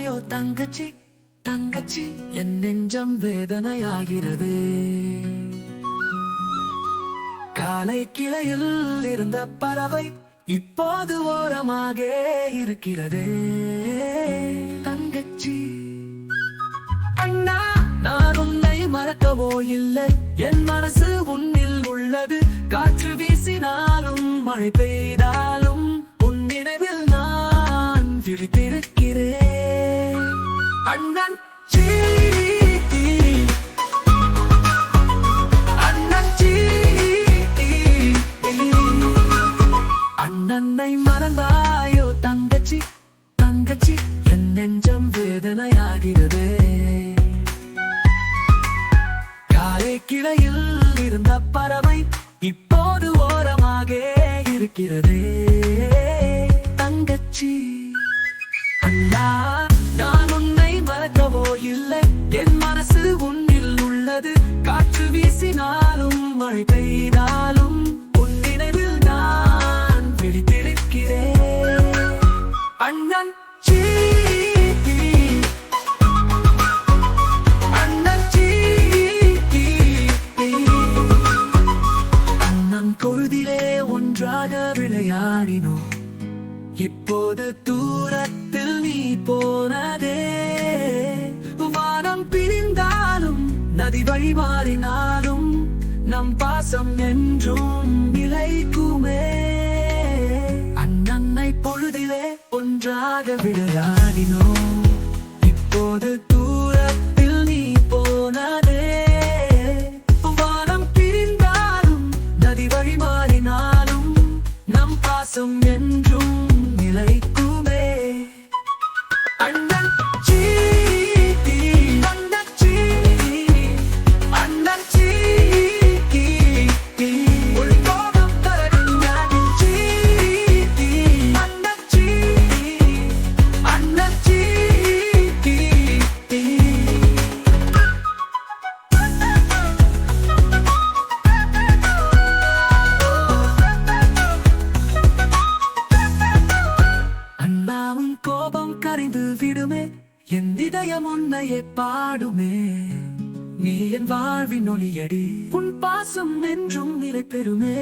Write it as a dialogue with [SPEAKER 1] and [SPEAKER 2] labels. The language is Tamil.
[SPEAKER 1] மறந்தாயோ தங்கச்சி தங்கச்சி என் நெஞ்சம் வேதனையாகிறது. காலை கிளையில் இருந்த பறவை இப்போது ஓரமாக இருக்கிறது. தங்கச்சி அண்ணா, நான் உன்னை மறக்கவோ இல்லை, என் மனசு உன்னில் உள்ளது. காற்று வீசினாலும் மழை பெய்தாலும் உன் நினைவில் நான் விழித்திருக்கிறேன். அண்ணன் அண்ணனை மறந்தாயோ தங்கச்சி தங்கச்சி என் நெஞ்சம் வேதனையாகிறது. காலை கிளையில் இருந்த பறவை இப்போது ஓரமாக இருக்கிறது. தங்கச்சி அண்ணா, நான் உன்னை மறக்கவோ இல்லை, என் மனசு உன்னில் உள்ளது. காற்று வீசினாலும் மழை பெய்தாலும் உன் நினைவில் நான் விழித்திருக்கிறேன். அண்ணன் அண்ணன் கொழுதிலே ஒன்றாக விளையாடினோம், இப்போது தூரத்தில் நீ போனதே. வானம் பிரிந்தாலும் நதி வழி மாறினாலும் நம் பாசம் என்றும் நிலைக்குமே. அண்ணனை பொழுதிலே ஒன்றாக விளையாடினோம், இப்போது தூரத்தில் நீ போனதே. வானம் பிரிந்தாலும் நதி வழி மாறினாலும் நம் பாசம் என்றும் நிலைக்குமே. அண்ணன் கோபம் கரைந்து விடுமே, என் இதயம் உன்னையே பாடுமே. நீ என் வாழ்வின் ஒளியடி, உன் பாசம் என்றும் நிலை பெறுமே.